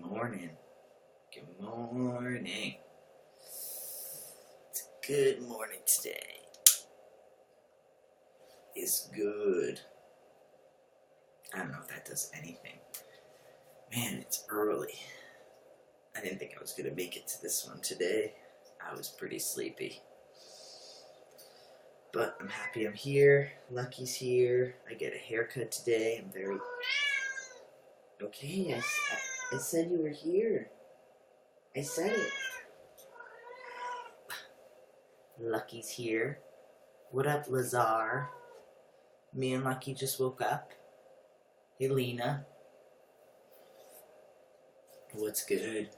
morning. Good morning. It's a good morning today. It's good. I don't know if that does anything. Man, it's early. I didn't think I was going to make it to this one today. I was pretty sleepy. But I'm happy I'm here. Lucky's here. I get a haircut today. I'm very... Okay, I said you were here. I said it. Lucky's here. What up, Lazar? Me and Lucky just woke up. Hey, Lena. What's good?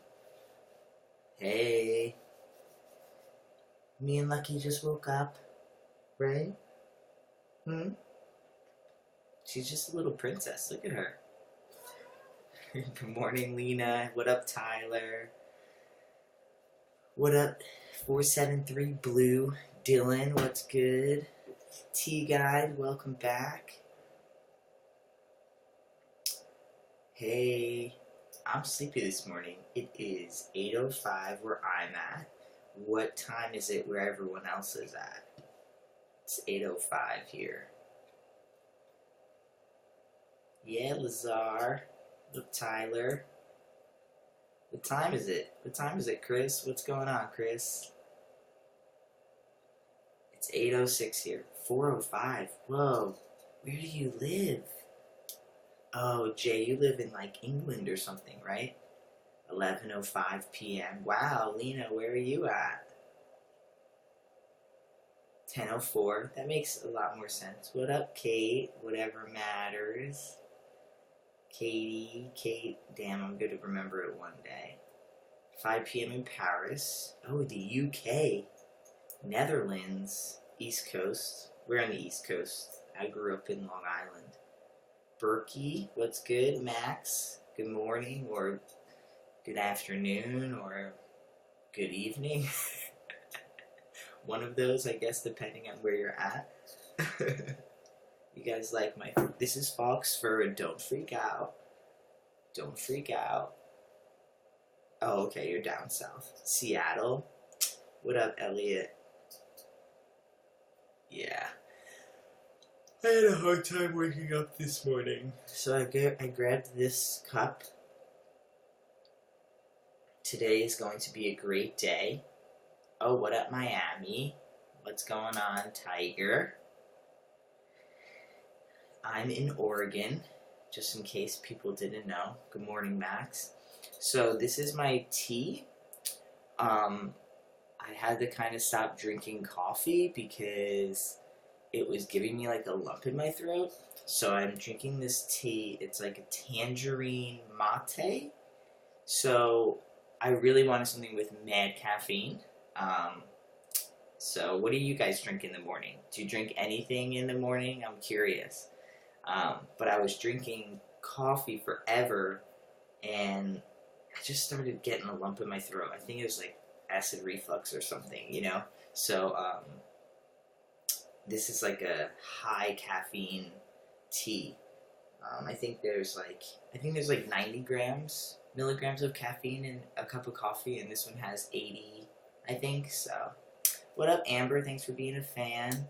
Hey. Me and Lucky just woke up. Right? She's just a little princess. Look at her. Good morning, Lena. What up, Tyler? What up, 473 Blue? Dylan, what's good? T-Guide, welcome back. Hey, I'm sleepy this morning. It is 8:05 where I'm at. What time is it where everyone else is at? It's 8:05 here. Yeah, Lazar. Look, Tyler. What time is it? What time is it, Chris? What's going on, Chris? It's 8:06 here. 4:05. Whoa. Where do you live? Oh, Jay, you live in, like, England or something, right? 11:05 p.m. Wow, Lena, where are you at? 10:04. That makes a lot more sense. What up, Kate? Whatever matters. Kate, damn, I'm going to remember it one day. 5 p.m. in Paris. Oh, the UK. Netherlands. East Coast. We're on the East Coast. I grew up in Long Island. Berkey, what's good? Max, good morning, or good afternoon, or good evening. One of those, I guess, depending on where you're at. You guys like my... This is Fox Fur, don't freak out. Don't freak out. Oh, okay, you're down south. Seattle. What up, Elliot? Yeah. I had a hard time waking up this morning. So I grabbed this cup. Today is going to be a great day. Oh, what up, Miami? What's going on, Tiger? I'm in Oregon, just in case people didn't know. Good morning, Max. So this is my tea. I had to kind of stop drinking coffee because it was giving me like a lump in my throat. So I'm drinking this tea. It's like a tangerine mate. So I really wanted something with mad caffeine. So what do you guys drink in the morning? Do you drink anything in the morning? I'm curious. But I was drinking coffee forever, and I just started getting a lump in my throat. I think it was like acid reflux or something, you know? So, this is like a high caffeine tea. I think there's like 90 milligrams of caffeine in a cup of coffee, and this one has 80, I think. So, what up, Amber? Thanks for being a fan.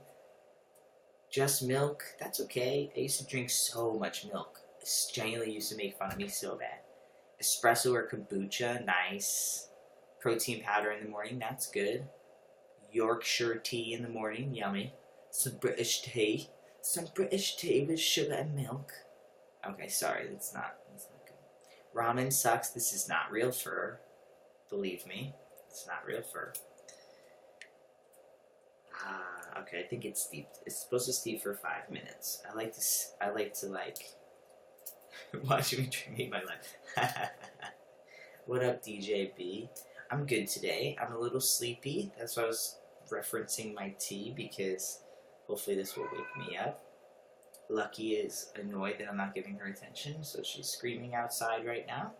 Just milk? That's okay. I used to drink so much milk. Genuinely used to make fun of me so bad. Espresso or kombucha? Nice. Protein powder in the morning? That's good. Yorkshire tea in the morning? Yummy. Some British tea. Some British tea with sugar and milk. Okay, sorry. That's not good. Ramen sucks. This is not real fur. Believe me. It's not real fur. Okay, I think it's steeped. It's supposed to steep for 5 minutes. I like to watch me drink my life. What up, DJ B? I'm good today. I'm a little sleepy. That's why I was referencing my tea, because hopefully this will wake me up. Lucky is annoyed that I'm not giving her attention, so she's screaming outside right now.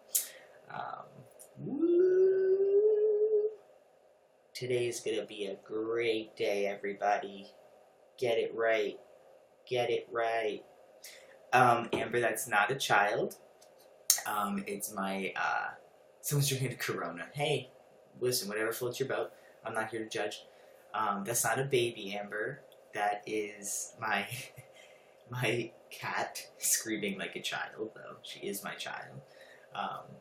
Woo! Today is going to be a great day, everybody. Get it right. Get it right. Amber, that's not a child. It's my Someone's drinking a Corona. Hey, listen, whatever floats your boat. I'm not here to judge. That's not a baby, Amber. That is my my cat screaming like a child, though. She is my child. Um,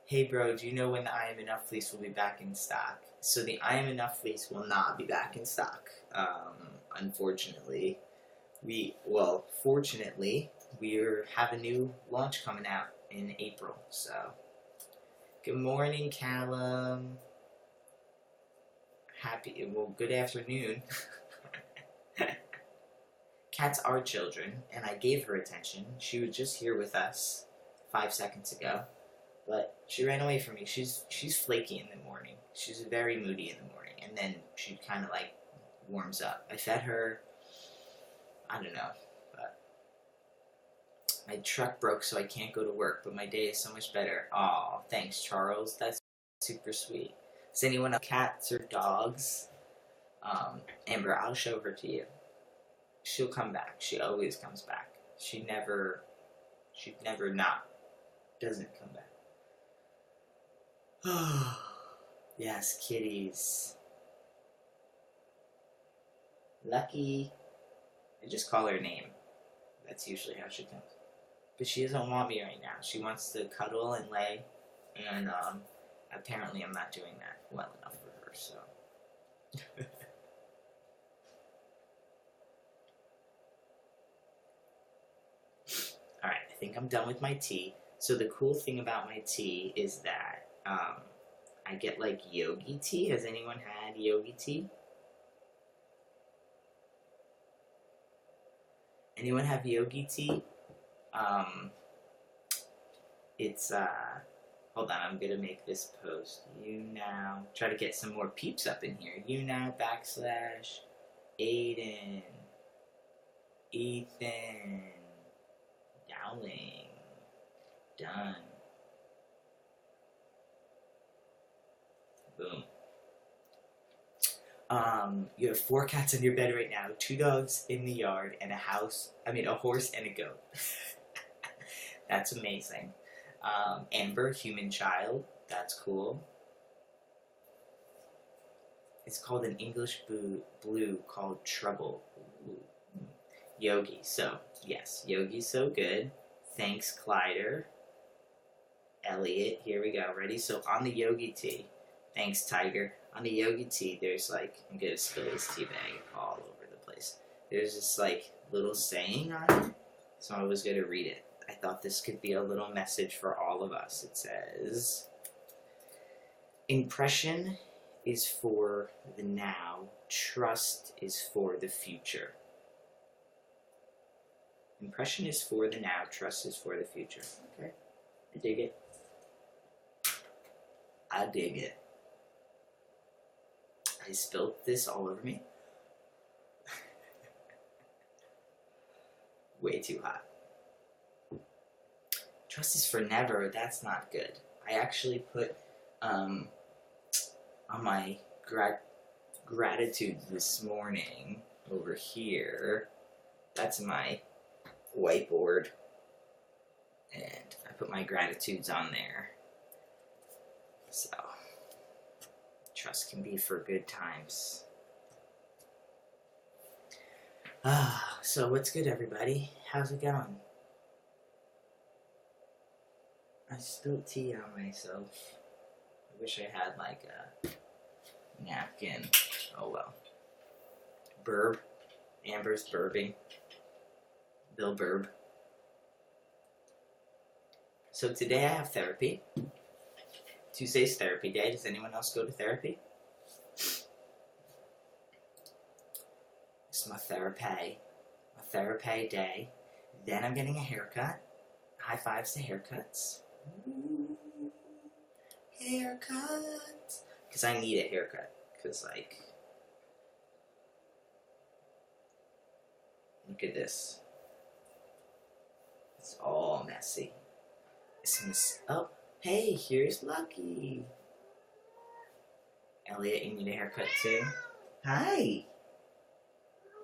hey, bro, do you know when the I Am Enough fleece will be back in stock? So the I Am Enough fleece will not be back in stock. Unfortunately, fortunately, we have a new launch coming out in April. So, good morning, Callum. Good afternoon. Cats are children, and I gave her attention. She was just here with us 5 seconds ago, but she ran away from me. She's flaky in the morning. She's very moody in the morning, and then she kind of like warms up. I fed her. I don't know, but my truck broke, so I can't go to work. But my day is so much better. Aw, thanks, Charles. That's super sweet. Does anyone have cats or dogs? Amber, I'll show her to you. She'll come back. She always comes back. She never doesn't come back. Yes, kitties. Lucky. I just call her name. That's usually how she comes. But she doesn't want me right now. She wants to cuddle and lay, and apparently I'm not doing that well enough for her, so. Alright, I think I'm done with my tea. So the cool thing about my tea is that I get like yogi tea. Has anyone had yogi tea? Anyone have yogi tea? It's hold on, I'm gonna make this post. YouNow. Try to get some more peeps up in here. YouNow / Aiden, Ethan, Dowling, done. Boom. You have 4 cats in your bed right now, 2 dogs in the yard, and a horse and a goat. That's amazing. Amber, human child. That's cool. It's called an English blue called Trouble. Ooh. Yogi. So, yes, Yogi's so good. Thanks, Clyder. Elliot, here we go. Ready? So, on the yogi tea. Thanks, Tiger. On the yogi tea, there's like, I'm gonna spill this tea bag all over the place. There's this like little saying on it, so I was gonna read it. I thought this could be a little message for all of us. It says, impression is for the now, trust is for the future. Impression is for the now, trust is for the future. Okay, I dig it. I dig it. I spilled this all over me. Way too hot. Trust is for never. That's not good. I actually put on my gratitude this morning over here. That's my whiteboard. And I put my gratitudes on there. So, trust can be for good times. So what's good, everybody? How's it going? I spilled tea on myself. I wish I had like a napkin. Oh well. Burb. Amber's burping. Bill Burb. So today I have therapy. Tuesday's therapy day. Does anyone else go to therapy? It's my therapy. My therapy day. Then I'm getting a haircut. High fives to haircuts. Ooh, haircuts. Because I need a haircut. Because, like, look at this. It's all messy. Oh, hey, here's Lucky. Elliot, you need a haircut too? Hi.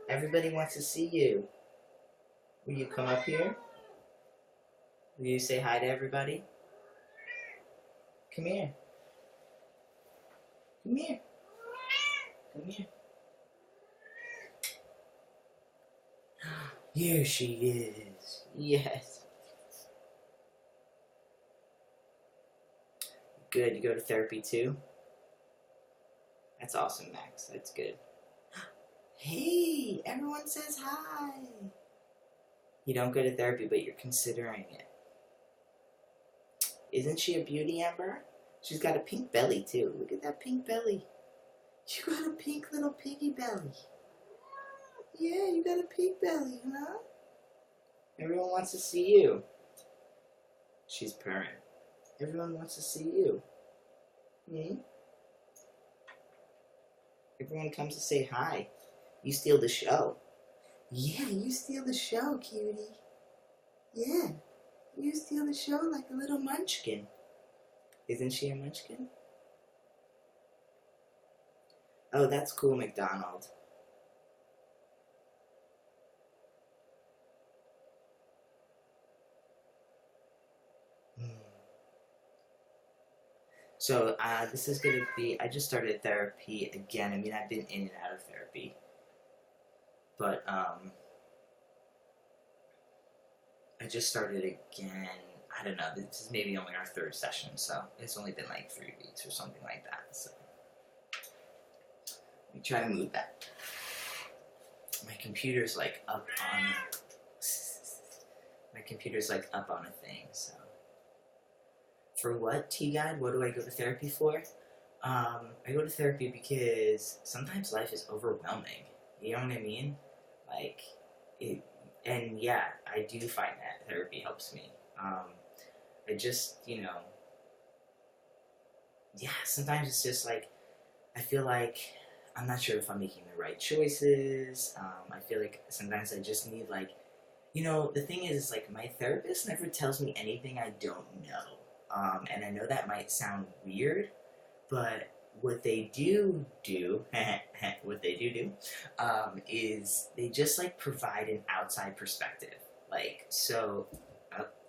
Everybody wants to see you. Will you come up here? Will you say hi to everybody? Come here. Come here. Come here. Here she is. Yes. Good. You go to therapy too? That's awesome, Max. That's good. Hey, everyone says hi. You don't go to therapy, but you're considering it. Isn't she a beauty, Amber? She's got a pink belly, too. Look at that pink belly. You got a pink little piggy belly. Yeah, you got a pink belly, huh? Everyone wants to see you. She's purring. Everyone wants to see you. Hmm? Everyone comes to say hi. You steal the show. Yeah, you steal the show, cutie. Yeah, you steal the show like a little munchkin. Isn't she a munchkin? Oh, that's cool, McDonald. So, this is going to be, I just started therapy again. I mean, I've been in and out of therapy. But, I just started again. I don't know, this is maybe only our third session, so it's only been like 3 weeks or something like that. So, let me try to move that. My computer's like up on, a thing, so. For what, T-Guide? What do I go to therapy for? I go to therapy because sometimes life is overwhelming. You know what I mean? Like, and yeah, I do find that therapy helps me. I just, yeah, sometimes it's just like, I feel like I'm not sure if I'm making the right choices. I feel like sometimes I just need, like, the thing is, like, my therapist never tells me anything I don't know. And I know that might sound weird, but what they do is they just, like, provide an outside perspective. Like, so,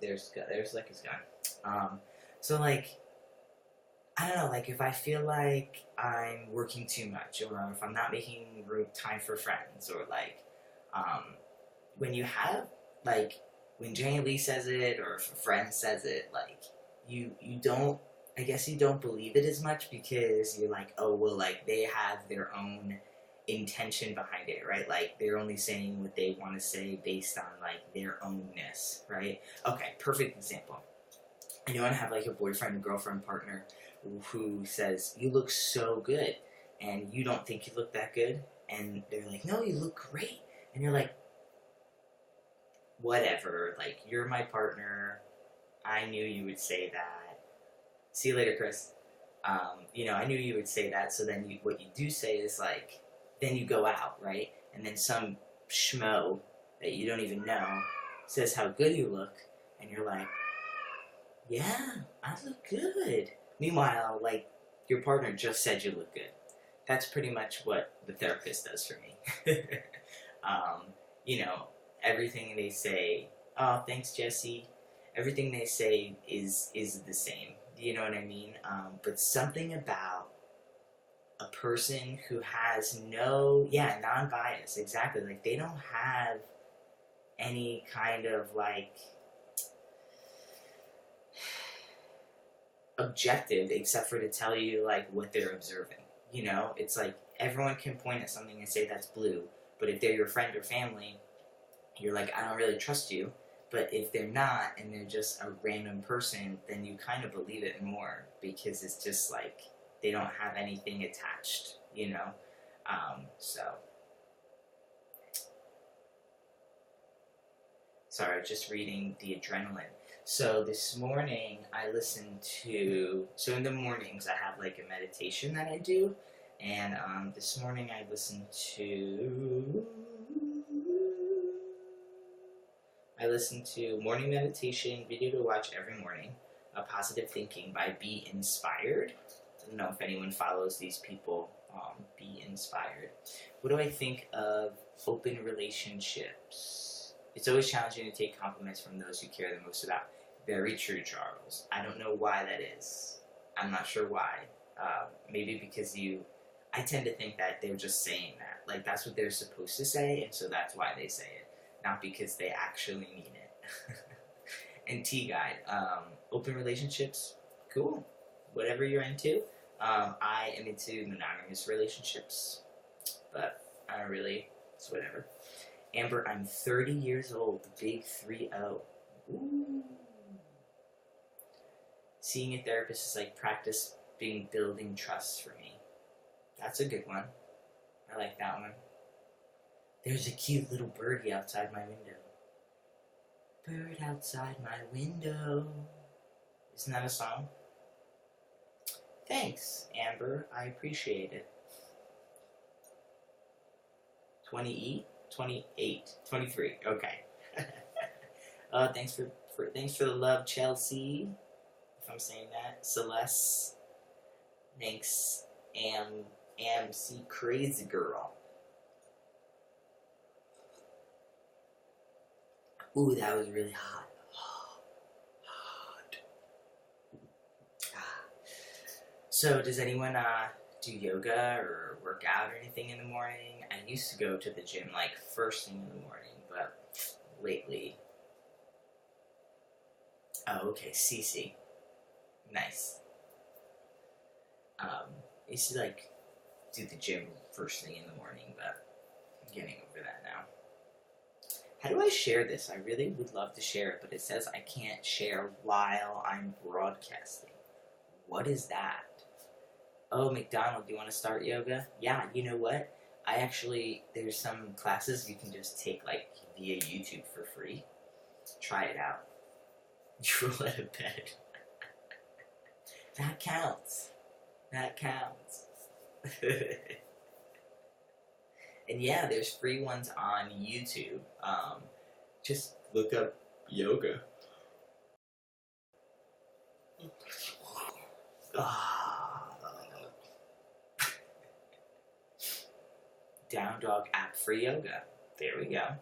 there's Lekka's gone. So, like, I don't know, like, if I feel like I'm working too much, or if I'm not making time for friends, or, like, when you have, like, when Jane Lee says it, or if a friend says it, like, you don't, I guess you don't believe it as much because you're like, oh, well, like, they have their own intention behind it, right? Like, they're only saying what they want to say based on, like, their ownness, right? Okay, perfect example. I know I have, like, a boyfriend, girlfriend, partner who says, you look so good, and you don't think you look that good, and they're like, no, you look great, and you're like, whatever, like, you're my partner, I knew you would say that. See you later, Chris. I knew you would say that, so then what you do say is, like, then you go out, right? And then some schmo that you don't even know says how good you look, and you're like, yeah, I look good. Meanwhile, like, your partner just said you look good. That's pretty much what the therapist does for me. Everything they say, oh, thanks, Jesse. Everything they say is the same. You know what I mean? But something about a person who has non-bias, exactly. Like, they don't have any kind of, like, objective except for to tell you, like, what they're observing. It's like everyone can point at something and say that's blue, but if they're your friend or family, you're like, I don't really trust you. But if they're not, and they're just a random person, then you kind of believe it more, because it's just like, they don't have anything attached, Sorry, just reading the adrenaline. So this morning, so in the mornings, I have, like, a meditation that I do, and this morning I listened to morning meditation, video to watch every morning, Positive Thinking by Be Inspired. I don't know if anyone follows these people, Be Inspired. What do I think of open relationships? It's always challenging to take compliments from those you care the most about. Very true, Charles. I don't know why that is. I'm not sure why. Maybe because I tend to think that they're just saying that. Like, that's what they're supposed to say, and so that's why they say it. Not because they actually mean it. And T-Guide, open relationships, cool. Whatever you're into. I am into monogamous relationships, but I don't really, it's whatever. Amber, I'm 30 years old, the big 3-0. Ooh. Seeing a therapist is like practice building trust for me. That's a good one. I like that one. There's a cute little birdie outside my window. Bird outside my window. Isn't that a song? Thanks, Amber. I appreciate it. 20E? 28. 23. Okay. Thanks for the love, Chelsea. If I'm saying that. Celeste. Thanks, AMC Crazy Girl. Ooh, that was really hot. Hot. So, does anyone do yoga or work out or anything in the morning? I used to go to the gym like first thing in the morning, but lately. Oh, okay, Cece. Nice. I used to like do the gym first thing in the morning, but I'm getting over that now. How do I share this? I really would love to share it, but it says I can't share while I'm broadcasting. What is that? Oh, McDonald, do you want to start yoga? Yeah, you know what? There's some classes you can just take like via YouTube for free. Try it out. Drool out of bed. That counts. That counts. And yeah, there's free ones on YouTube. Just look up yoga. Down Dog app for yoga. There we go.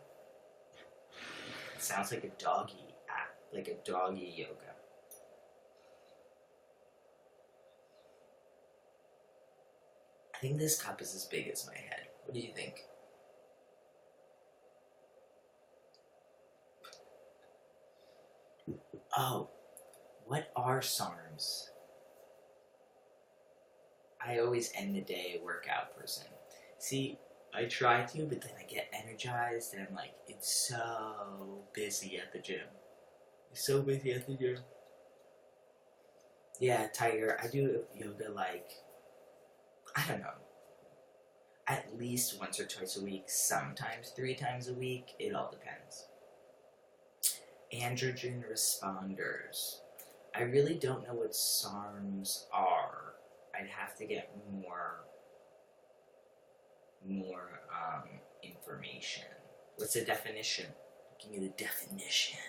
It sounds like a doggy app, like a doggy yoga. I think this cup is as big as my head. What do you think? Oh, what are SARMs? I always end the day a workout person. See, I try to, but then I get energized and I'm like, it's so busy at the gym. It's so busy at the gym. Yeah, Tiger, I do yoga like, I don't know, at least once or twice a week, sometimes 3 times a week. It all depends. Androgen responders. I really don't know what SARMs are. I'd have to get more information. What's the definition? Give me the definition.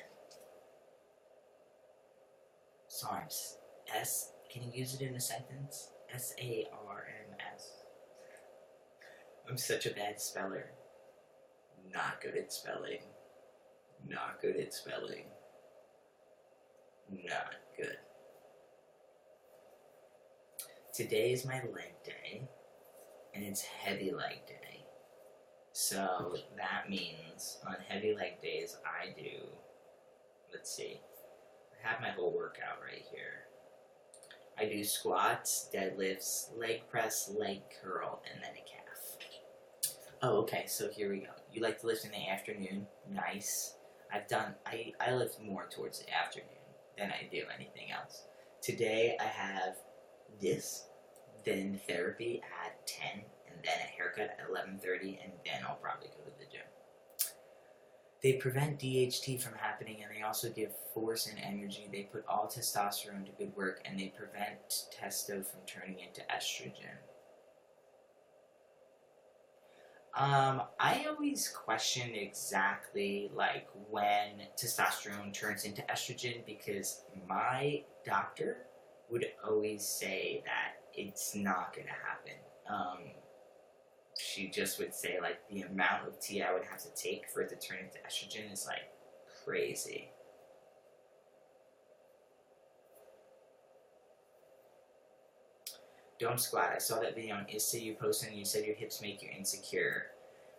SARMs. Can you use it in a sentence? SARMS. I'm such a bad speller. Not good at spelling. Not good at spelling. Not good. Today is my leg day, and it's heavy leg day. So that means on heavy leg days I do, let's see, I have my whole workout right here. I do squats, deadlifts, leg press, leg curl, and then a calf. Oh, okay, so here we go. You like to lift in the afternoon? Nice. I lift more towards the afternoon than I do anything else. Today I have this, then therapy at 10, and then a haircut at 11:30, and then I'll probably go to the gym. They prevent DHT from happening, and they also give force and energy. They put all testosterone to good work, and they prevent testo from turning into estrogen. I always question exactly like when testosterone turns into estrogen, because my doctor would always say that it's not going to happen. She just would say like the amount of tea I would have to take for it to turn into estrogen is like crazy. Don't squat. I saw that video on Insta you posted and you said your hips make you insecure.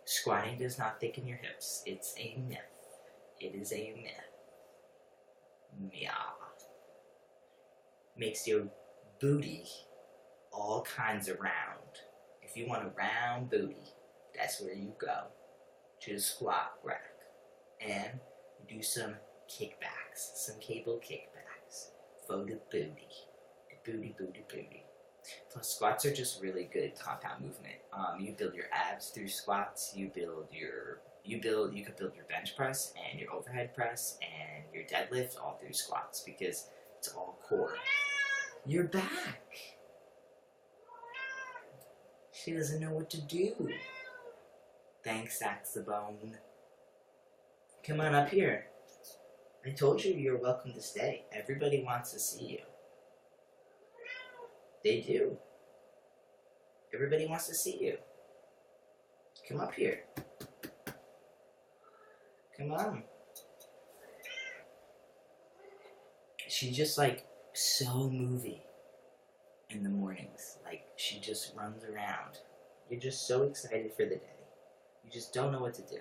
Squatting does not thicken your hips. It's a myth. It is a myth. Yeah. Makes your booty all kinds of round. If you want a round booty, that's where you go. To the squat rack. And do some kickbacks. Some cable kickbacks. For the booty. The booty, booty, booty. Plus, squats are just really good compound movement. You build your abs through squats. You could build your bench press and your overhead press and your deadlift all through squats because it's all core. You're back. She doesn't know what to do. Thanks, Saxophone. Come on up here. I told you you're welcome to stay. Everybody wants to see you. They do. Everybody wants to see you. Come up here. Come on. She's just like so movie in the mornings. Like she just runs around. You're just so excited for the day. You just don't know what to do.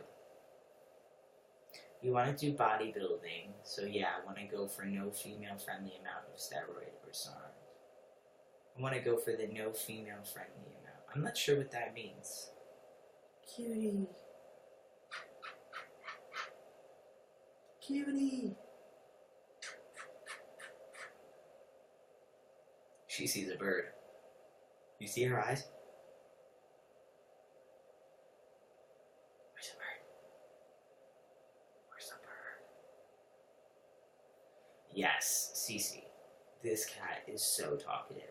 You want to do bodybuilding, so yeah, I want to go for no female-friendly amount of steroid or something. I want to go for the no female-friendly amount. I'm not sure what that means. Cutie. Cutie. She sees a bird. You see her eyes? Where's the bird? Where's the bird? Yes, Cece. This cat is so talkative.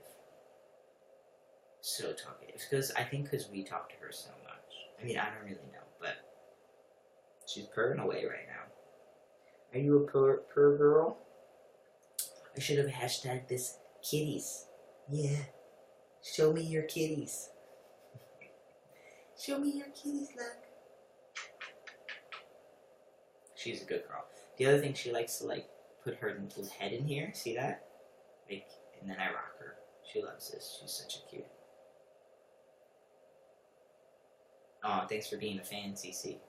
So talkative. Because we talk to her so much. I mean, I don't really know, but she's purring away right now. Are you a purr girl? I should have hashtagged this kitties. Yeah. Show me your kitties. Show me your kitties, look. She's a good girl. The other thing, she likes to put her little head in here. See that? And then I rock her. She loves this. She's such a cutie. Oh, thanks for being a fan, CC.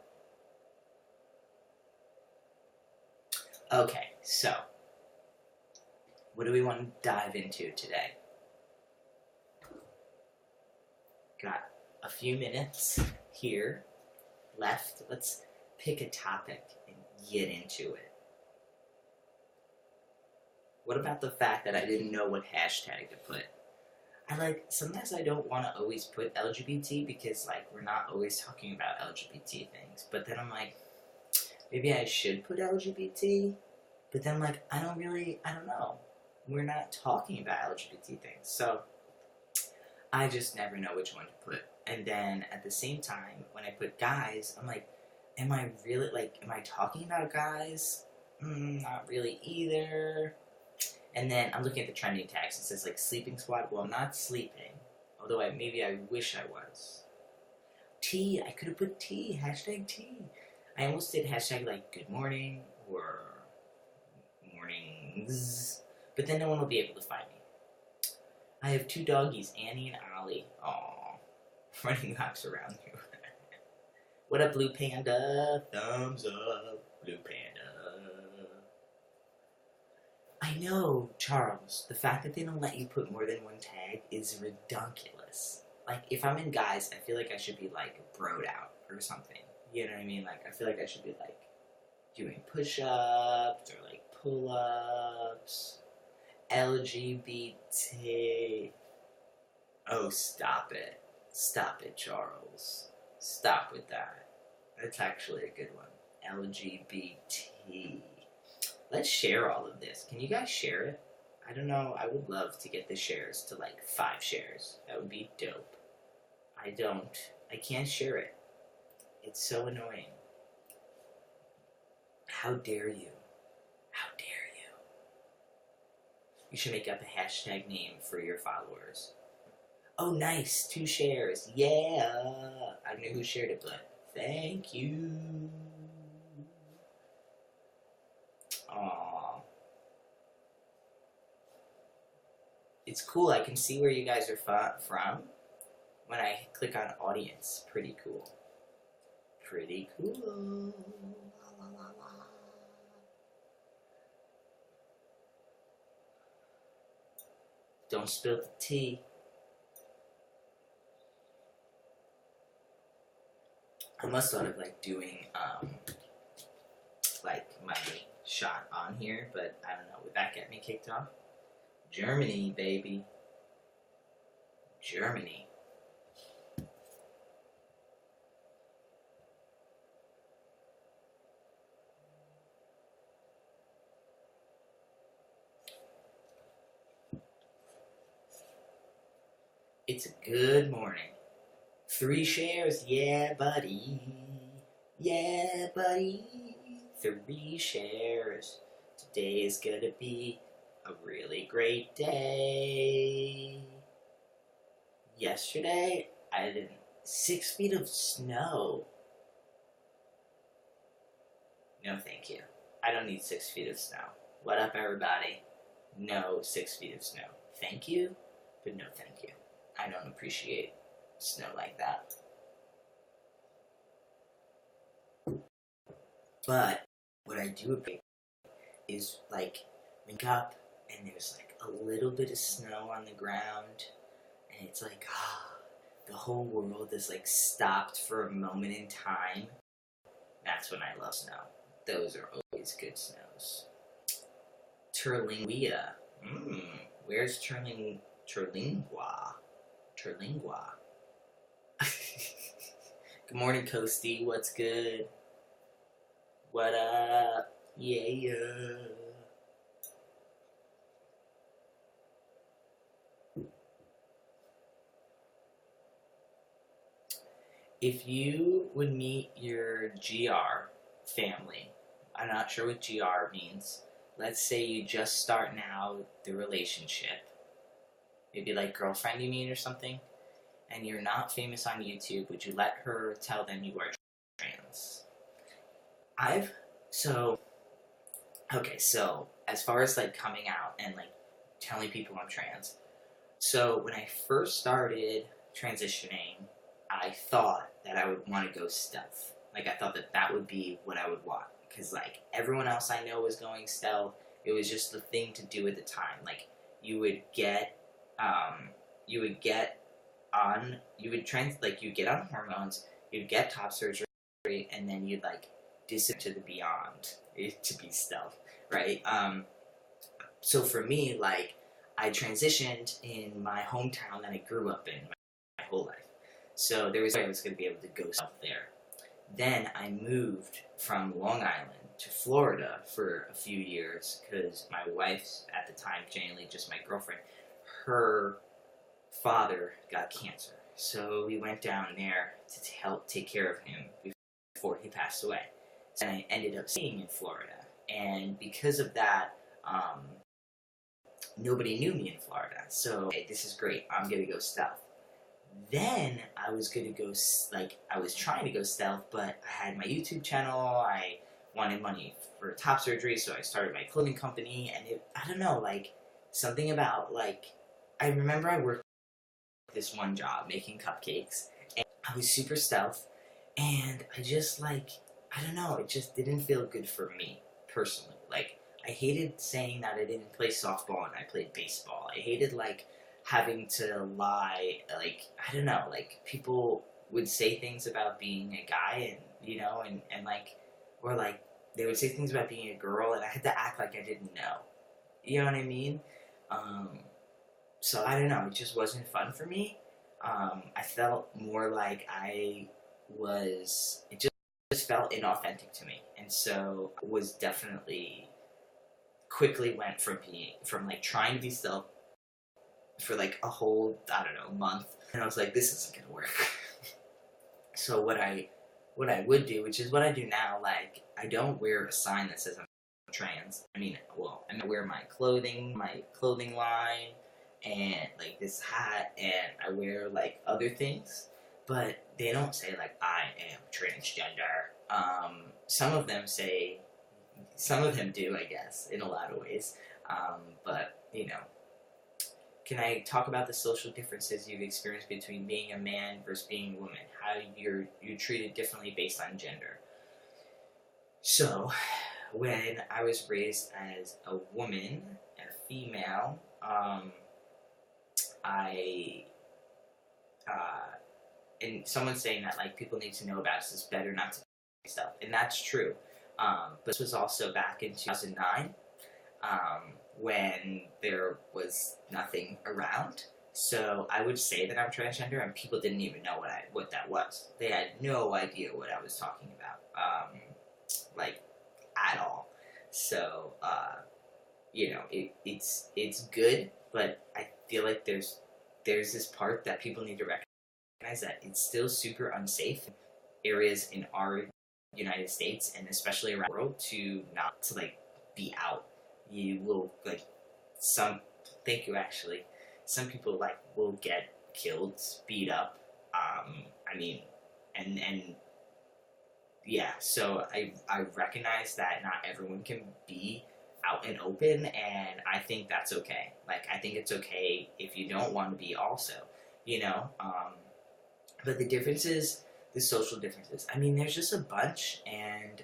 Okay, so what do we want to dive into today? Got a few minutes here left. Let's pick a topic and get into it. What about the fact that I didn't know what hashtag to put? Sometimes I don't want to always put LGBT because, we're not always talking about LGBT things. But then I'm like, maybe I should put LGBT? But then I don't know. We're not talking about LGBT things. So, I just never know which one to put. And then, at the same time, when I put guys, I'm like, am I really, am I talking about guys? Not really either. And then I'm looking at the trending tags. It says sleeping squad. Well, I'm not sleeping. Although maybe I wish I was. T. I could have put T. Hashtag T. I almost did hashtag good morning or mornings. But then no one will be able to find me. I have two doggies, Annie and Ollie. Aww. Running laps around you. What up, Blue Panda? Thumbs up, Blue Panda. I know, Charles, the fact that they don't let you put more than one tag is ridiculous. If I'm in guys, I feel like I should be, broed out or something. You know what I mean? I feel like I should be, doing push-ups or, pull-ups. LGBT. Oh, stop it. Stop it, Charles. Stop with that. That's actually a good one. LGBT. Let's share all of this. Can you guys share it? I don't know. I would love to get the shares to 5 shares. That would be dope. I can't share it. It's so annoying. How dare you? How dare you? You should make up a hashtag name for your followers. Oh, nice. 2 shares. Yeah. I knew who shared it, but thank you. Aww. it's cool. I can see where you guys are from when I click on audience. Pretty cool. Pretty cool. La, la, la, la. Don't spill the tea. I must thought of like doing like my shot on here, but I don't know. Would that get me kicked off? Germany, baby. Germany. It's a good morning. 3 shares, yeah, buddy. Yeah, buddy. 3 shares. Today is gonna be a really great day. Yesterday, I had 6 feet of snow. No, thank you. I don't need 6 feet of snow. What up, everybody? No 6 feet of snow. Thank you, but no thank you. I don't appreciate snow like that. But what I do appreciate is like wake up and there's like a little bit of snow on the ground and it's like the whole world is like stopped for a moment in time. That's when I love snow. Those are always good snows. Terlingua. Where's Terlingua? Terlingua. Good morning, Coasty. What's good? What up? Yeah. If you would meet your GR family, I'm not sure what GR means. Let's say you just starting out the relationship. Maybe like girlfriend you mean or something. And you're not famous on YouTube, would you let her tell them you are trans? So as far as like coming out and like telling people I'm trans, so when I first started transitioning, I thought that I would want to go stealth. Like I thought that would be what I would want, because like everyone else I know was going stealth. It was just the thing to do at the time. Like you would get on hormones, you'd get top surgery, and then you'd like disappear to the beyond to be stealth, right? So for me, like I transitioned in my hometown that I grew up in my whole life. So there was no way I was going to be able to go stealth there. Then I moved from Long Island to Florida for a few years because my wife's, at the time, genuinely just my girlfriend, her father got cancer. So we went down there to help take care of him before he passed away. So I ended up staying in Florida. And because of that, nobody knew me in Florida. So, hey, this is great. I'm going to go stealth. Then I was going to go, I was trying to go stealth, but I had my YouTube channel. I wanted money for top surgery, so I started my clothing company. And I don't know, like, something about, like, I remember I worked this one job making cupcakes, and I was super stealth, and I just, like, I don't know, it just didn't feel good for me, personally. Like, I hated saying that I didn't play softball and I played baseball. I hated, like, having to lie, like, I don't know, like, people would say things about being a guy, and, you know, and like, or, like, they would say things about being a girl, and I had to act like I didn't know. You know what I mean? So, I don't know, it just wasn't fun for me. I felt more like it just felt inauthentic to me. And so, was definitely, quickly went from like, trying to be stealth for like a whole, I don't know, month. And I was like, this isn't gonna work. So what I would do, which is what I do now, like, I don't wear a sign that says I'm trans. I mean, well, I wear my clothing line, and like this hat, and I wear like other things, but they don't say like I am transgender. Some of them do, I guess, in a lot of ways. But you know, can I talk about the social differences you've experienced between being a man versus being a woman? How you're treated differently based on gender. So, when I was raised as a woman, a female, I and someone's saying that like people need to know about this. It's better not to stuff, and that's true. But this was also back in 2009, when there was nothing around. So I would say that I'm transgender, and people didn't even know what that was. They had no idea what I was talking about, like at all. So it's good, but I feel like there's this part that people need to recognize that it's still super unsafe in areas in our United States and especially around the world to not to like be out. You will like thank you actually. Some people like will get killed, beat up. I mean, and yeah. So I recognize that not everyone can be out and open, and I think that's okay. Like I think it's okay if you don't want to be also, you know. But the differences, the social differences. I mean, there's just a bunch, and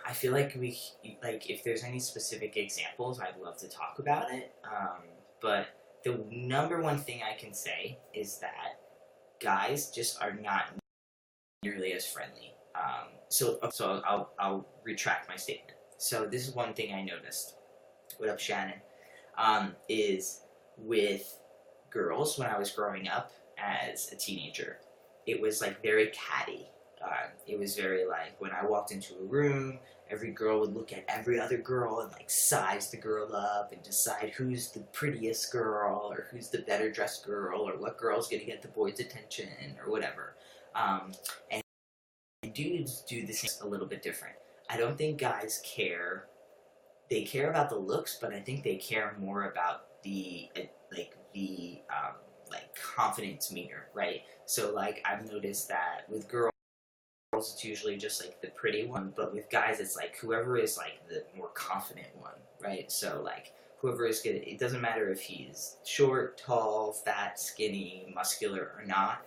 I feel like if there's any specific examples, I'd love to talk about it. But the number one thing I can say is that guys just are not nearly as friendly. So I'll retract my statement. So this is one thing I noticed. What up, Shannon? Is with girls when I was growing up as a teenager, it was like very catty. It was very like when I walked into a room, every girl would look at every other girl and like size the girl up and decide who's the prettiest girl or who's the better dressed girl or what girl's gonna get the boys' attention or whatever. And dudes do this a little bit different. I don't think guys care. They care about the looks, but I think they care more about the confidence meter, right? So like I've noticed that with girls it's usually just like the pretty one, but with guys it's like whoever is like the more confident one, right? So like whoever is good, it doesn't matter if he's short, tall, fat, skinny, muscular or not.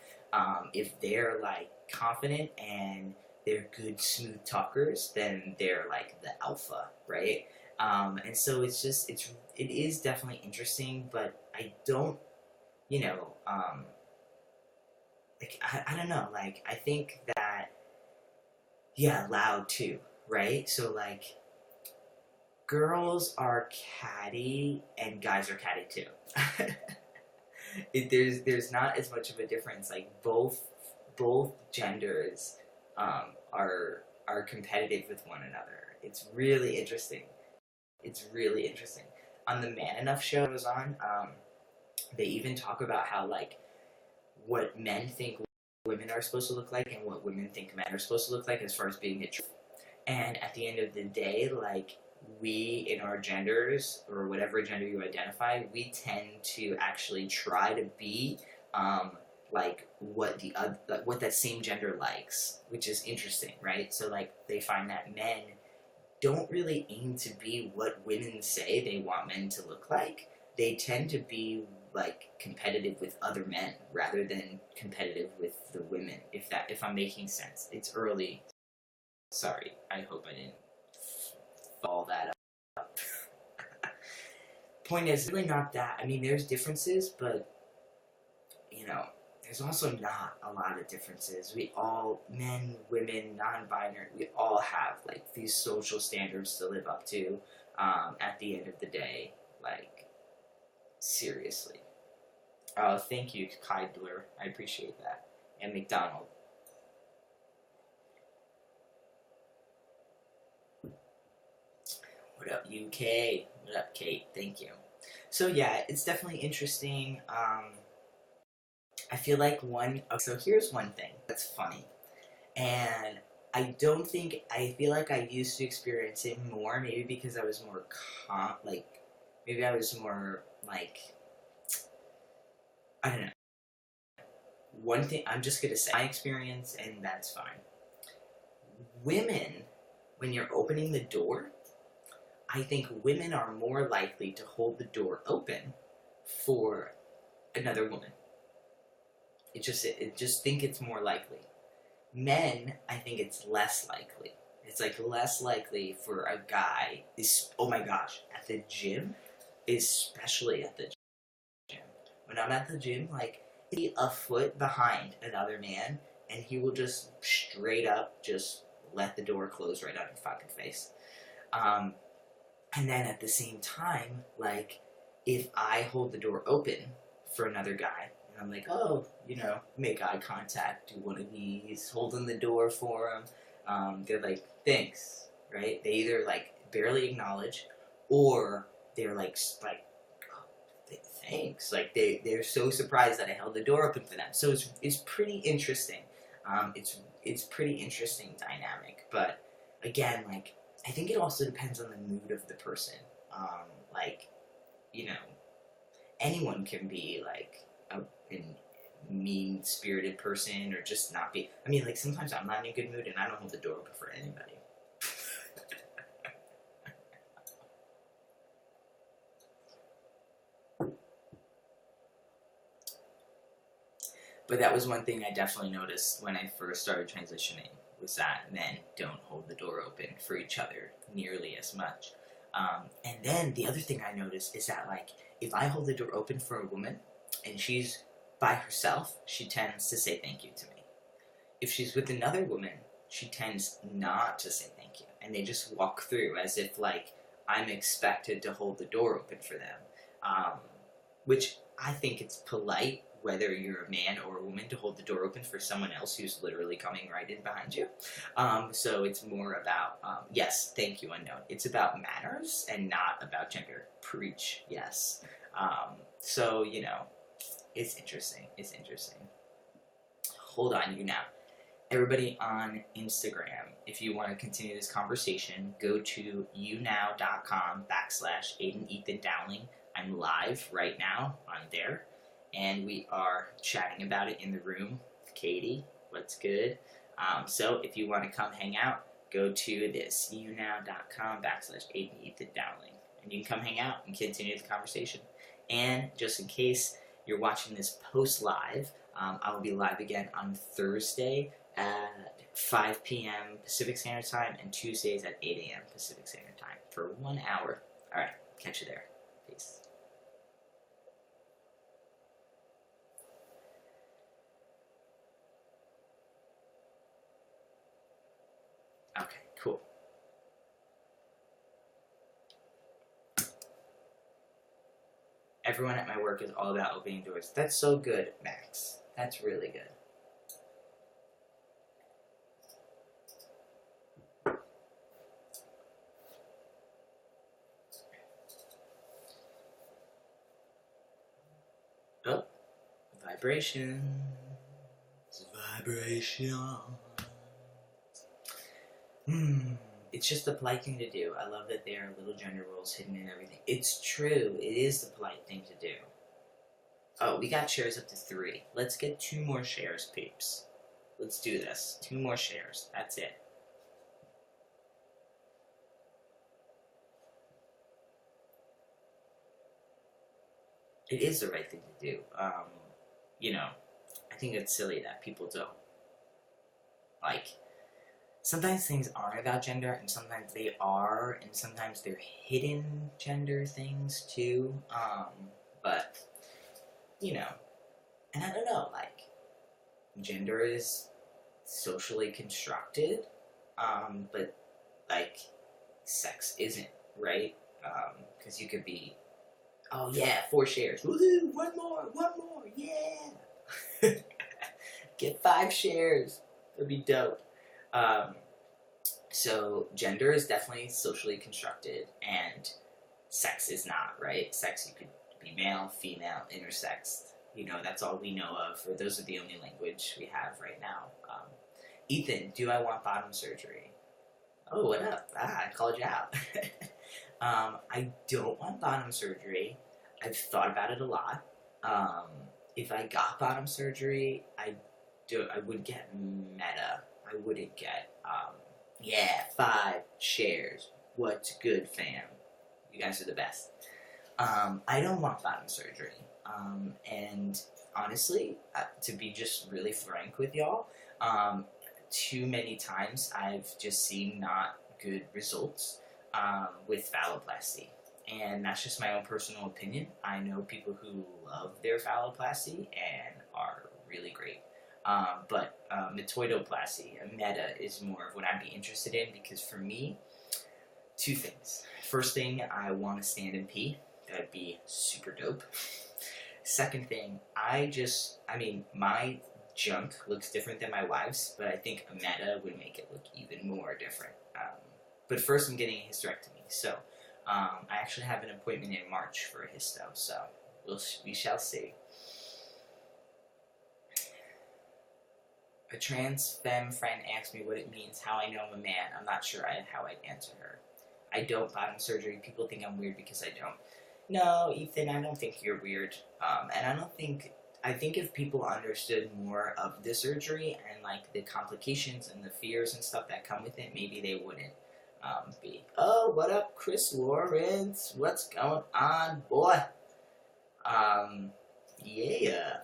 If they're like confident and they're good smooth talkers, then they're like the alpha, right? And so it is definitely interesting, but I don't, I don't know, like I think that, yeah, loud too, right? So like girls are catty and guys are catty too. There's not as much of a difference. Like both genders are competitive with one another. It's really interesting. It's really interesting. On the Man Enough show I was on, they even talk about how like what men think women are supposed to look like and what women think men are supposed to look like as far as being a truth. And at the end of the day, like we in our genders or whatever gender you identify, we tend to actually try to be like what that same gender likes, which is interesting, right? So like they find that men don't really aim to be what women say they want men to look like. They tend to be like competitive with other men rather than competitive with the women. If I'm making sense. It's early. Sorry. I hope I didn't follow that up. Point is really not that. I mean, there's differences, but there's also not a lot of differences. We all, men, women, non-binary, we all have like these social standards to live up to. At the end of the day, like seriously. Oh, thank you, Kydler. I appreciate that. And McDonald. What up, UK? What up, Kate? Thank you. So yeah, it's definitely interesting. I feel like so here's one thing that's funny. And I feel like I used to experience it more, maybe because I was more maybe I was more like, I don't know. One thing, I'm just going to say my experience, and that's fine. Women, when you're opening the door, I think women are more likely to hold the door open for another woman. It just think it's more likely. Men, I think it's less likely. It's like less likely for a guy. Is oh my gosh, at the gym, especially at the gym. When I'm at the gym, like be a foot behind another man, and he will just straight up just let the door close right on your fucking face. Um, and then at the same time, like if I hold the door open for another guy, and I'm like, oh, make eye contact, do one of these, holding the door for him. They're like, thanks, right? They either like barely acknowledge, or they're like, oh, thanks. Like they're so surprised that I held the door open for them. So it's pretty interesting. It's pretty interesting dynamic. But again, like I think it also depends on the mood of the person. Like, anyone can be like a mean-spirited person or just not be. I mean, like sometimes I'm not in a good mood and I don't hold the door open for anybody. But that was one thing I definitely noticed when I first started transitioning, was that men don't hold the door open for each other nearly as much. And then the other thing I noticed is that, like, if I hold the door open for a woman and she's by herself, she tends to say thank you to me. If she's with another woman, she tends not to say thank you. And they just walk through as if, like, I'm expected to hold the door open for them. Which I think it's polite, whether you're a man or a woman, to hold the door open for someone else who's literally coming right in behind you. So it's more about, yes, thank you, unknown. It's about manners and not about gender. Preach, yes. So, it's interesting. It's interesting. Hold on, YouNow. Everybody on Instagram, if you want to continue this conversation, go to younow.com/Aiden Ethan Dowling. I'm live right now on there. And we are chatting about it in the room with Katie. What's good? So if you want to come hang out, go to this, younow.com/Aiden Ethan Dowling. And you can come hang out and continue the conversation. And just in case you're watching this post-live, I will be live again on Thursday at 5 p.m. Pacific Standard Time and Tuesdays at 8 a.m. Pacific Standard Time for 1 hour. All right, catch you there. Peace. Okay, cool. Everyone at my work is all about opening doors. That's so good, Max. That's really good. Oh, vibration. It's just the polite thing to do. I love that there are little gender roles hidden in everything. It's true. It is the polite thing to do. Oh, we got shares up to 3. Let's get 2 more shares, peeps. Let's do this. 2 more shares. That's it. It is the right thing to do. I think it's silly that people don't. Like, sometimes things aren't about gender, and sometimes they are, and sometimes they're hidden gender things, too. But, and I don't know, like, gender is socially constructed, but, like, sex isn't, right? Because you could be, oh yeah, 4 shares, woohoo, one more, yeah! Get 5 shares, that'd be dope. So gender is definitely socially constructed, and sex is not, right? Sex, you could be male, female, intersexed. That's all we know of, or those are the only language we have right now. Ethan, do I want bottom surgery? Oh, what up? I called you out. I don't want bottom surgery. I've thought about it a lot. If I got bottom surgery, I would get meta. I wouldn't get, 5 shares. What's good, fam? You guys are the best. I don't want bottom surgery. And honestly, to be just really frank with y'all, too many times I've just seen not good results with phalloplasty. And that's just my own personal opinion. I know people who love their phalloplasty and are really great. But metoidoplasty, a meta, is more of what I'd be interested in because for me, two things. First thing, I want to stand and pee. That'd be super dope. Second thing, my junk looks different than my wife's, but I think a meta would make it look even more different. But first, I'm getting a hysterectomy, so I actually have an appointment in March for a hysto, so we shall see. A trans femme friend asked me what it means, how I know I'm a man. I'm not sure how I'd answer her. I don't bottom surgery. People think I'm weird because I don't. No, Ethan, I don't think you're weird. And I think if people understood more of the surgery and like the complications and the fears and stuff that come with it, maybe they wouldn't be. Oh, what up, Chris Lawrence? What's going on, boy? Yeah.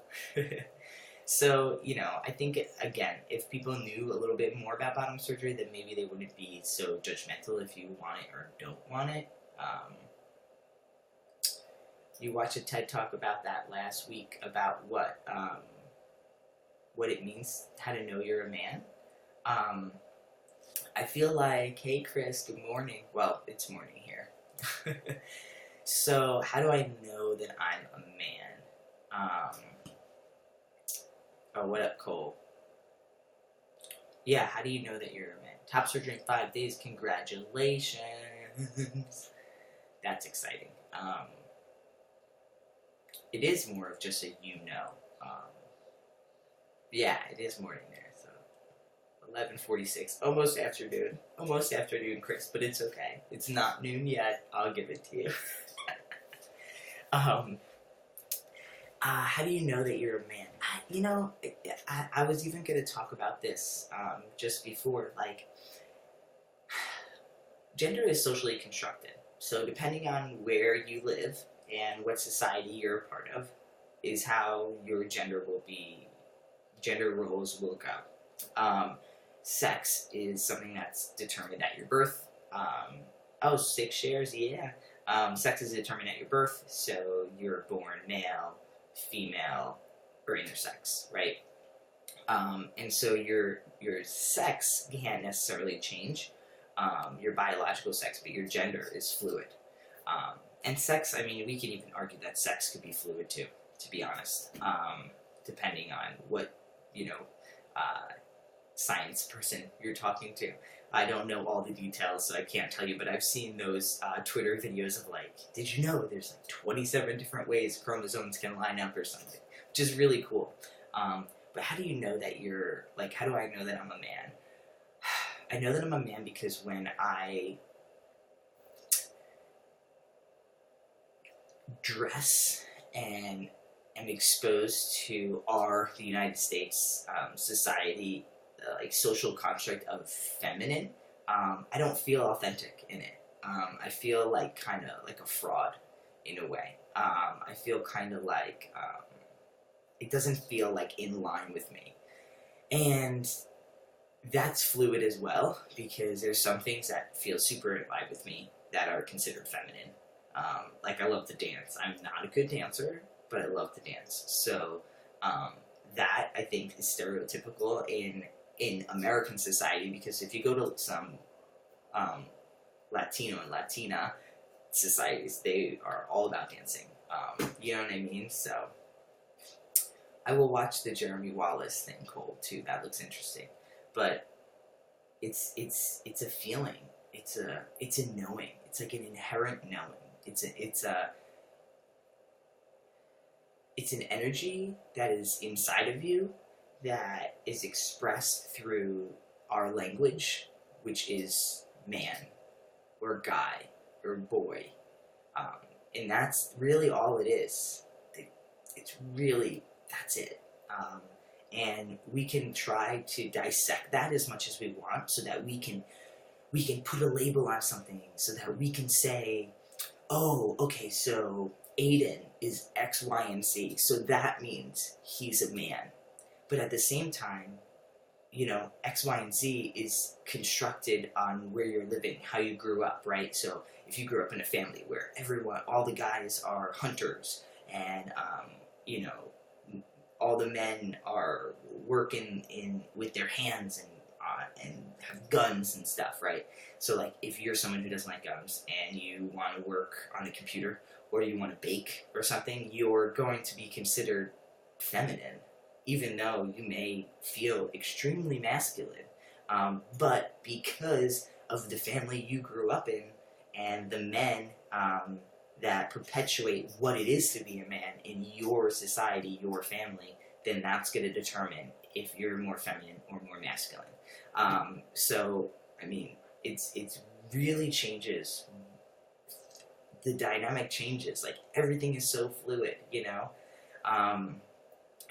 So, I think, again, if people knew a little bit more about bottom surgery, then maybe they wouldn't be so judgmental if you want it or don't want it. You watched a TED Talk about that last week, about what it means, how to know you're a man. I feel like, hey, Chris, good morning. Well, it's morning here. So, how do I know that I'm a man? Oh, what up, Cole? Yeah, how do you know that you're a man? Top surgery in 5 days. Congratulations. That's exciting. It is more of just a YouNow. Yeah, it is morning there, so 11:46. Almost afternoon. Almost afternoon, Chris, but it's okay. It's not noon yet. I'll give it to you. How do you know that you're a man? I was even going to talk about this just before. Like, gender is socially constructed. So depending on where you live and what society you're a part of is how your gender roles will go. Sex is something that's determined at your birth. 6 shares, yeah. Sex is determined at your birth, so you're born male, female, or intersex, right? And so your sex can't necessarily change, your biological sex, but your gender is fluid. And sex, we can even argue that sex could be fluid too, to be honest, depending on what, science person you're talking to. I don't know all the details, so I can't tell you, but I've seen those Twitter videos of like, did you know there's like 27 different ways chromosomes can line up or something, which is really cool. But how do you know that how do I know that I'm a man? I know that I'm a man because when I dress and am exposed to the United States society, social construct of feminine, I don't feel authentic in it. I feel like kind of like a fraud in a way. I feel kind of like it doesn't feel like in line with me. And that's fluid as well, because there's some things that feel super in line with me that are considered feminine. Like I love to dance. I'm not a good dancer, but I love to dance. So that I think is stereotypical in American society, because if you go to some Latino and Latina societies, they are all about dancing. You know what I mean? So I will watch the Jeremy Wallace thing, Cole, too. That looks interesting. But it's a feeling. It's a knowing. It's like an inherent knowing. It's an energy that is inside of you that is expressed through our language, which is man or guy or boy. And that's really all it is. It's really, that's it. And we can try to dissect that as much as we want so that we can put a label on something, so that we can say, oh, okay, so Aiden is X, Y, and Z, so that means he's a man. But at the same time, X, Y, and Z is constructed on where you're living, how you grew up, right? So if you grew up in a family where all the guys are hunters, and all the men are working with their hands and have guns and stuff, right? So like, if you're someone who doesn't like guns and you want to work on a computer or you want to bake or something, you're going to be considered feminine, even though you may feel extremely masculine. But because of the family you grew up in and the men that perpetuate what it is to be a man in your society, your family, then that's going to determine if you're more feminine or more masculine. So, I mean, it's really changes. The dynamic changes. Like, everything is so fluid, And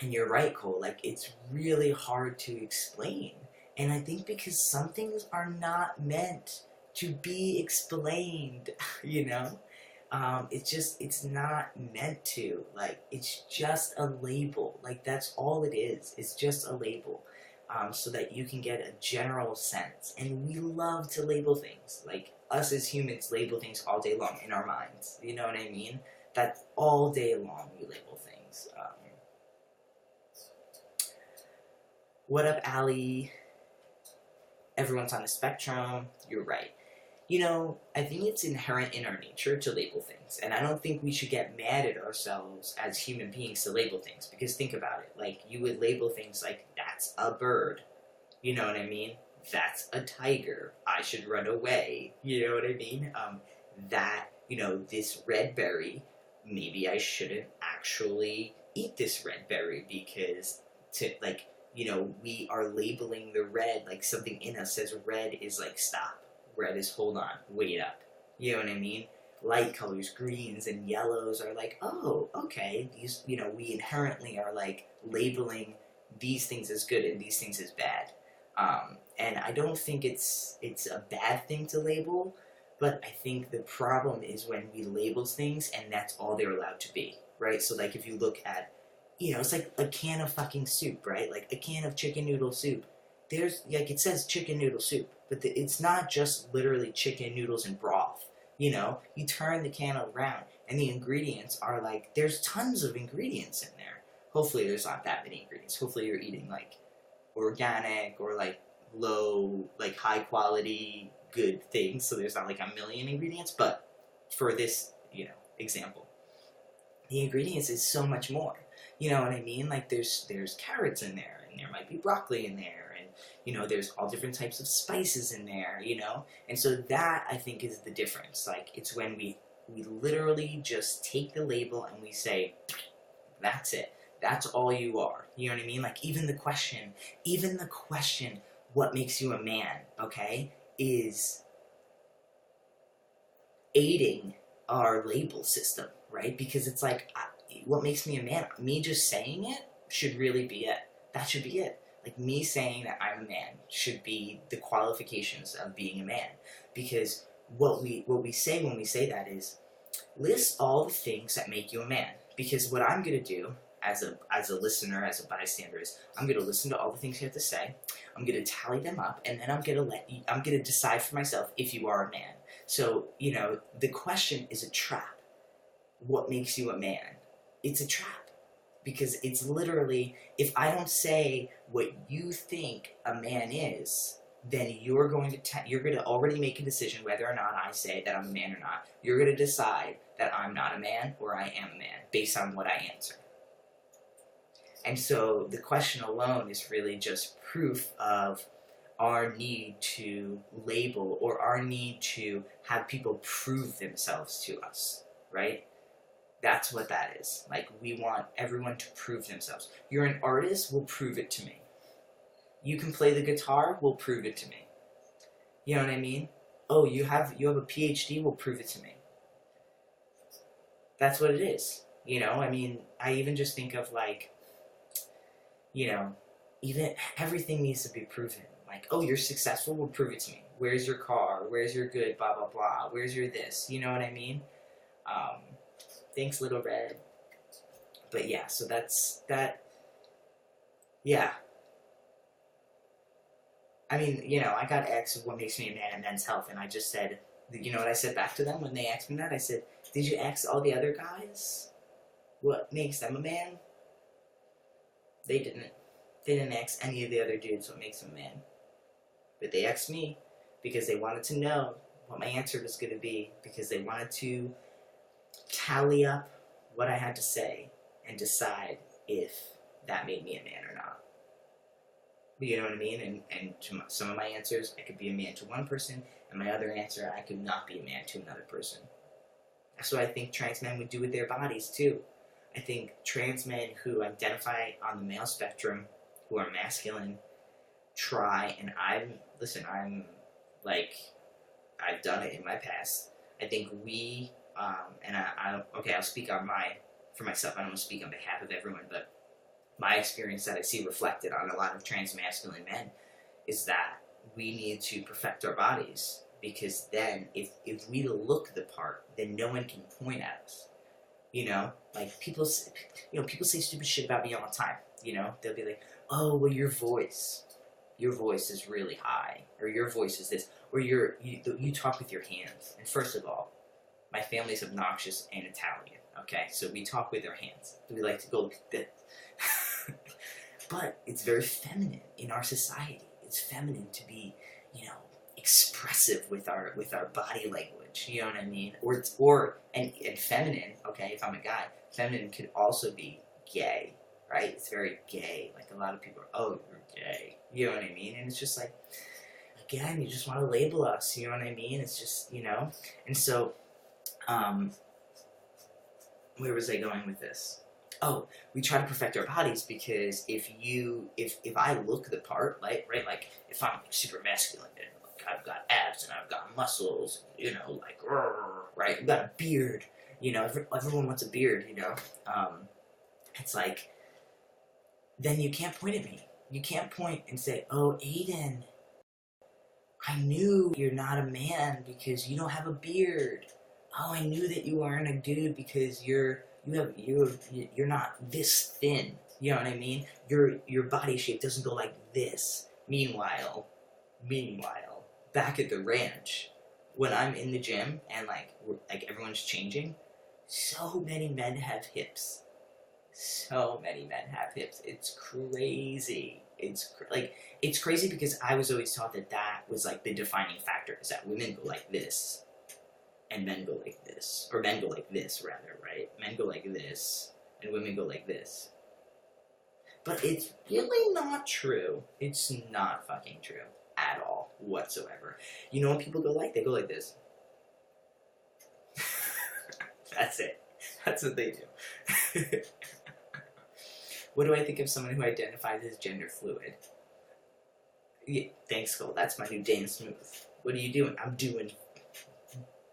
you're right, Cole. Like, it's really hard to explain. And I think because some things are not meant to be explained, it's not meant to. Like, it's just a label. Like, that's all it is. It's just a label. So that you can get a general sense. And we love to label things. Like, us as humans label things all day long in our minds. You know what I mean? That all day long we label things. What up, Allie? Everyone's on the spectrum. You're right. I think it's inherent in our nature to label things. And I don't think we should get mad at ourselves as human beings to label things. Because think about it. Like, you would label things like, that's a bird. You know what I mean? That's a tiger. I should run away. You know what I mean? This red berry, maybe I shouldn't actually eat this red berry because, we are labeling the red, like something in us says red is like stop. Red is hold on, wait up. You know what I mean? Light colors, greens and yellows are like, oh, okay. These, we inherently are like labeling these things as good and these things as bad. And I don't think it's a bad thing to label, but I think the problem is when we label things and that's all they're allowed to be, right? So like if you look at, it's like a can of fucking soup, right? Like a can of chicken noodle soup. There's, like, it says chicken noodle soup, but it's not just literally chicken noodles and broth. You turn the can around, and the ingredients are like, there's tons of ingredients in there. Hopefully there's not that many ingredients. Hopefully you're eating, like, organic or, like, low, like, high quality, good things, so there's not, like, a million ingredients. But for this, example, the ingredients is so much more. You know what I mean? Like, there's carrots in there, and there might be broccoli in there, and, there's all different types of spices in there, And so that, I think, is the difference. Like, it's when we literally just take the label and we say, that's it. That's all you are. You know what I mean? Like, even the question, what makes you a man, okay, is aiding our label system, right? Because it's like, what makes me a man? Me just saying it should really be it. That should be it. Like, me saying that I'm a man should be the qualifications of being a man. Because what we say when we say that is, list all the things that make you a man. Because what I'm going to do as a listener, as a bystander, is I'm going to listen to all the things you have to say. I'm going to tally them up, and then I'm going to decide for myself if you are a man. So, the question is a trap. What makes you a man? It's a trap. Because it's literally, if I don't say what you think a man is, then you're going to already make a decision whether or not I say that I'm a man or not. You're going to decide that I'm not a man or I am a man based on what I answer. And so the question alone is really just proof of our need to label or our need to have people prove themselves to us, right? That's what that is. Like, we want everyone to prove themselves. You're an artist, we'll prove it to me. You can play the guitar, we'll prove it to me. You know what I mean? Oh, you have a PhD, we'll prove it to me. That's what it is. I mean, I even just think of, like, even everything needs to be proven. Like, oh, you're successful, we'll prove it to me. Where's your car? Where's your good, blah, blah, blah. Where's your this? You know what I mean? Um, thanks, Little Red. But yeah, so that's that. Yeah, I mean, I got asked what makes me a man in men's health, and I just said, you know what I said back to them when they asked me that? I said, did you ask all the other guys what makes them a man? They didn't. They didn't ask any of the other dudes what makes them a man. But they asked me because they wanted to know what my answer was going to be, because they wanted to tally up what I had to say and decide if that made me a man or not. You know what I mean? And to some of my answers, I could be a man to one person, and my other answer, I could not be a man to another person. That's what I think trans men would do with their bodies, too. I think trans men who identify on the male spectrum, who are masculine, try, and I'm like, I've done it in my past. I think we, I'll speak for myself. I don't want to speak on behalf of everyone, but my experience that I see reflected on a lot of trans masculine men is that we need to perfect our bodies, because then if we look the part, then no one can point at us. Like people say stupid shit about me all the time. They'll be like, oh, well, your voice is really high, or your voice is this, or you talk with your hands. And first of all, my family's obnoxious and Italian. Okay, so we talk with our hands. We like to go like this. But it's very feminine in our society. It's feminine to be, expressive with our body language. You know what I mean? And feminine. Okay, if I'm a guy, feminine could also be gay, right? It's very gay. Like a lot of people are, oh, you're gay. You know what I mean? And it's just like, again, you just want to label us. You know what I mean? It's just, And so, where was I going with this? Oh, we try to perfect our bodies because if I look the part, right, like if I'm super masculine and like I've got abs and I've got muscles, right, I've got a beard, everyone wants a beard, it's like, then you can't point at me. You can't point and say, oh, Aiden, I knew you're not a man because you don't have a beard. Oh, I knew that you aren't a dude because you're not this thin. You know what I mean? Your body shape doesn't go like this. Meanwhile, back at the ranch, when I'm in the gym and like everyone's changing, so many men have hips. So many men have hips. It's crazy. It's crazy because I was always taught that was like the defining factor, is that women go like this and men go like this, or men go like this rather, right? Men go like this and women go like this. But it's really not true. It's not fucking true at all whatsoever. You know when people go like? They go like this. That's it. That's what they do. What do I think of someone who identifies as gender fluid? Yeah, thanks, Cole. That's my new dance move. What are you doing? I'm doing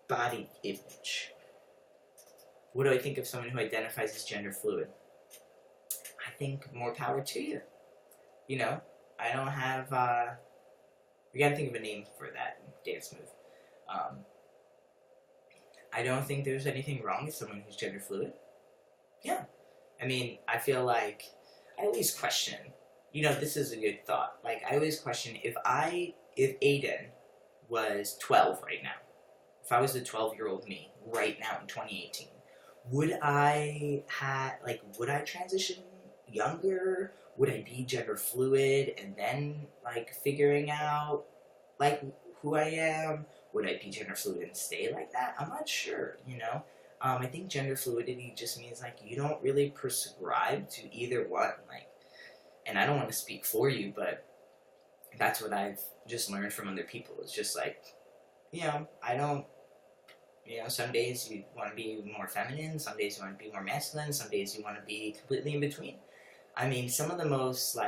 body image. What do I think of someone who identifies as gender fluid? I think more power to you. I don't have, we gotta think of a name for that dance move. I don't think there's anything wrong with someone who's gender fluid. Yeah. I mean, I feel like I always question, this is a good thought. Like, I always question if Aiden was 12 right now, if I was the 12-year-old me right now in 2018, would I transition younger? Would I be gender fluid and then, figuring out, who I am? Would I be gender fluid and stay like that? I'm not sure, I think gender fluidity just means, you don't really prescribe to either one, and I don't want to speak for you, but that's what I've just learned from other people. It's just I don't, some days you want to be more feminine, some days you want to be more masculine, some days you want to be completely in between. I mean, some of the most,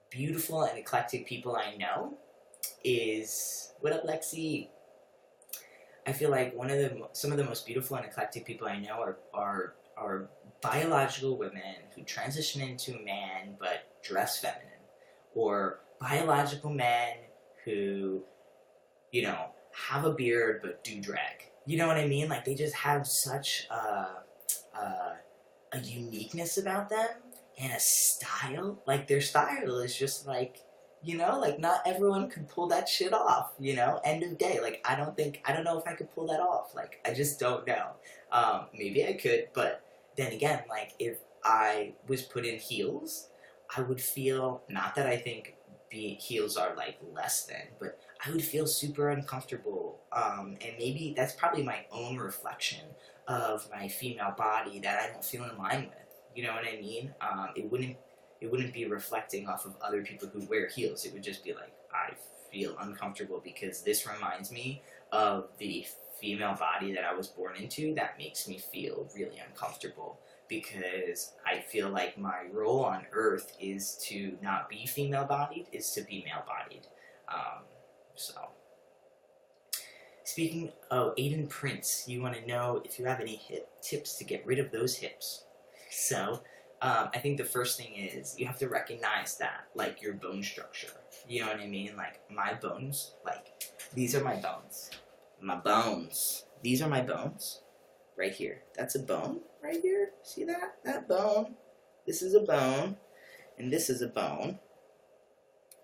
beautiful and eclectic people I know is, what up, Lexi? I feel like some of the most beautiful and eclectic people I know are biological women who transition into man but dress feminine, or biological men who, have a beard but do drag. You know what I mean? Like they just have such a uniqueness about them and a style. Like their style is just like, like not everyone could pull that shit off. End of day. Like I don't know if I could pull that off. Like I just don't know. Maybe I could, but then again, like if I was put in heels, I would feel, not that I think heels are like less than, but I would feel super uncomfortable. And maybe that's probably my own reflection of my female body that I don't feel in line with. You know what I mean? It wouldn't be reflecting off of other people who wear heels. It would just be like, I feel uncomfortable because this reminds me of the female body that I was born into that makes me feel really uncomfortable, because I feel like my role on earth is to not be female bodied, is to be male bodied. So, speaking of Aiden Prince, you want to know if you have any hip tips to get rid of those hips. So, I think the first thing is you have to recognize that, like, your bone structure. You know what I mean? Like, my bones, like, these are my bones. My bones. These are my bones. Right here. That's a bone right here. See that? That bone. This is a bone. And this is a bone.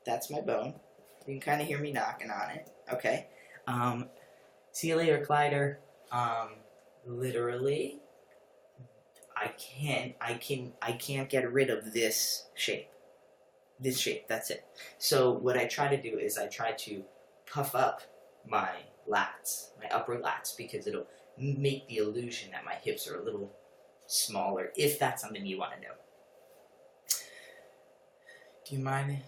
That's my bone. You can kind of hear me knocking on it. Okay. See you later, Clyder. Literally, I can't get rid of this shape. This shape, that's it. So what I try to do is I try to puff up my lats, my upper lats, because it'll make the illusion that my hips are a little smaller, if that's something you want to know. Do you mind?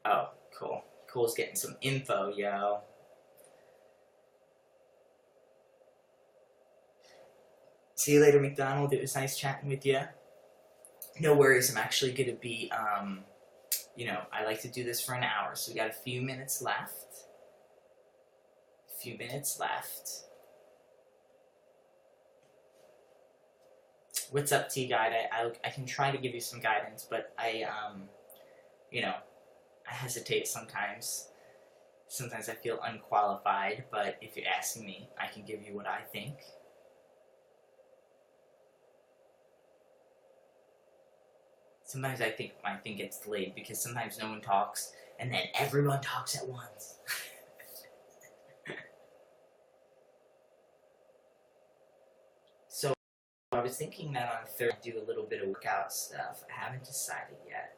Oh, cool. Cole's getting some info, yo. See you later, McDonald. It was nice chatting with you. No worries. I'm actually going to be, I like to do this for an hour, so we got a few minutes left. What's up, T-Guide? I can try to give you some guidance, but I hesitate sometimes. Sometimes I feel unqualified, but if you're asking me, I can give you what I think. Sometimes I think my thing gets delayed because sometimes no one talks, and then everyone talks at once. So I was thinking that on Thursday I'd do a little bit of workout stuff. I haven't decided yet.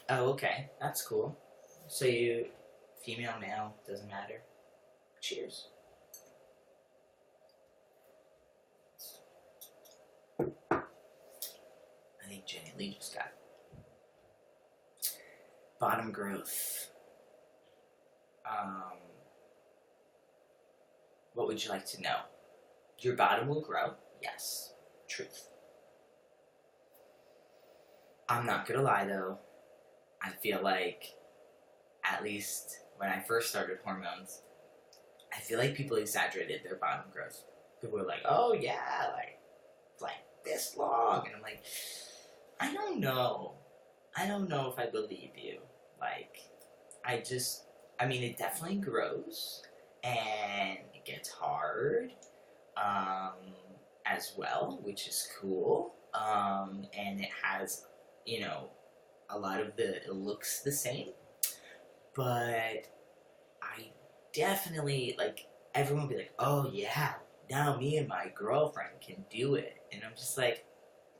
Oh, okay. That's cool. So you, female, male, doesn't matter. Cheers. I think Jenny Lee just got bottom growth. What would you like to know? Your bottom will grow? Yes. Truth. I'm not gonna lie though. I feel like, at least when I first started hormones, I feel like people exaggerated their bottom growth. People were like, oh yeah, like this long. And I'm like, I don't know. I don't know if I believe you. It definitely grows, and it gets hard, as well, which is cool. And it has, a lot of it looks the same, but I definitely, everyone will be like, oh yeah, now me and my girlfriend can do it. And I'm just like,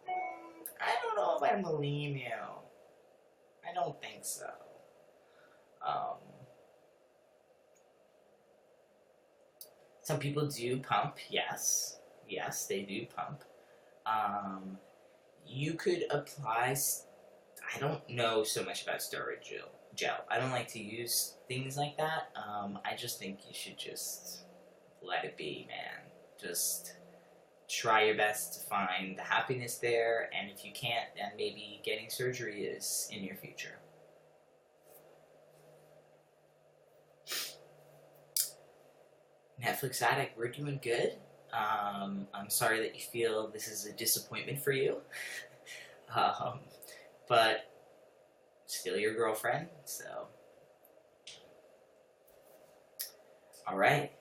I don't know if I believe you. I don't think so. Some people do pump, yes. Yes, they do pump. You could apply, I don't know so much about steroid gel. I don't like to use things like that. I just think you should just let it be, man. Just try your best to find the happiness there, and if you can't, then maybe getting surgery is in your future. Netflix addict, we're doing good. I'm sorry that you feel this is a disappointment for you. But still your girlfriend. So, all right,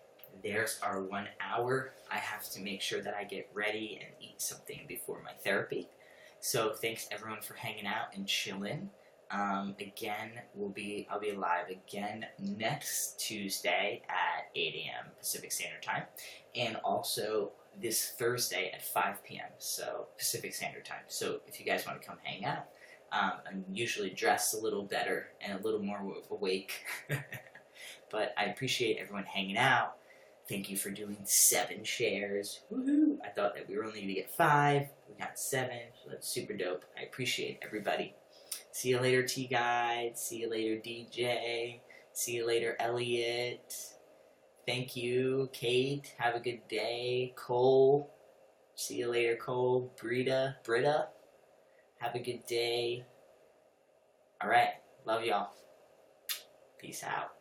there's our 1 hour. I have to make sure that I get ready and eat something before my therapy. So thanks everyone for hanging out and chilling. Again, I'll be live again next Tuesday at 8 a.m. Pacific Standard Time, and also this Thursday at 5 p.m. So Pacific Standard Time. So if you guys want to come hang out, I'm usually dressed a little better and a little more awake. But I appreciate everyone hanging out. Thank you for doing 7 shares. Woohoo! I thought that we were only going to get 5. We got 7, so that's super dope. I appreciate everybody. See you later, T-Guide. See you later, DJ. See you later, Elliot. Thank you, Kate. Have a good day. Cole. See you later, Cole. Britta. Have a good day. All right. Love y'all. Peace out.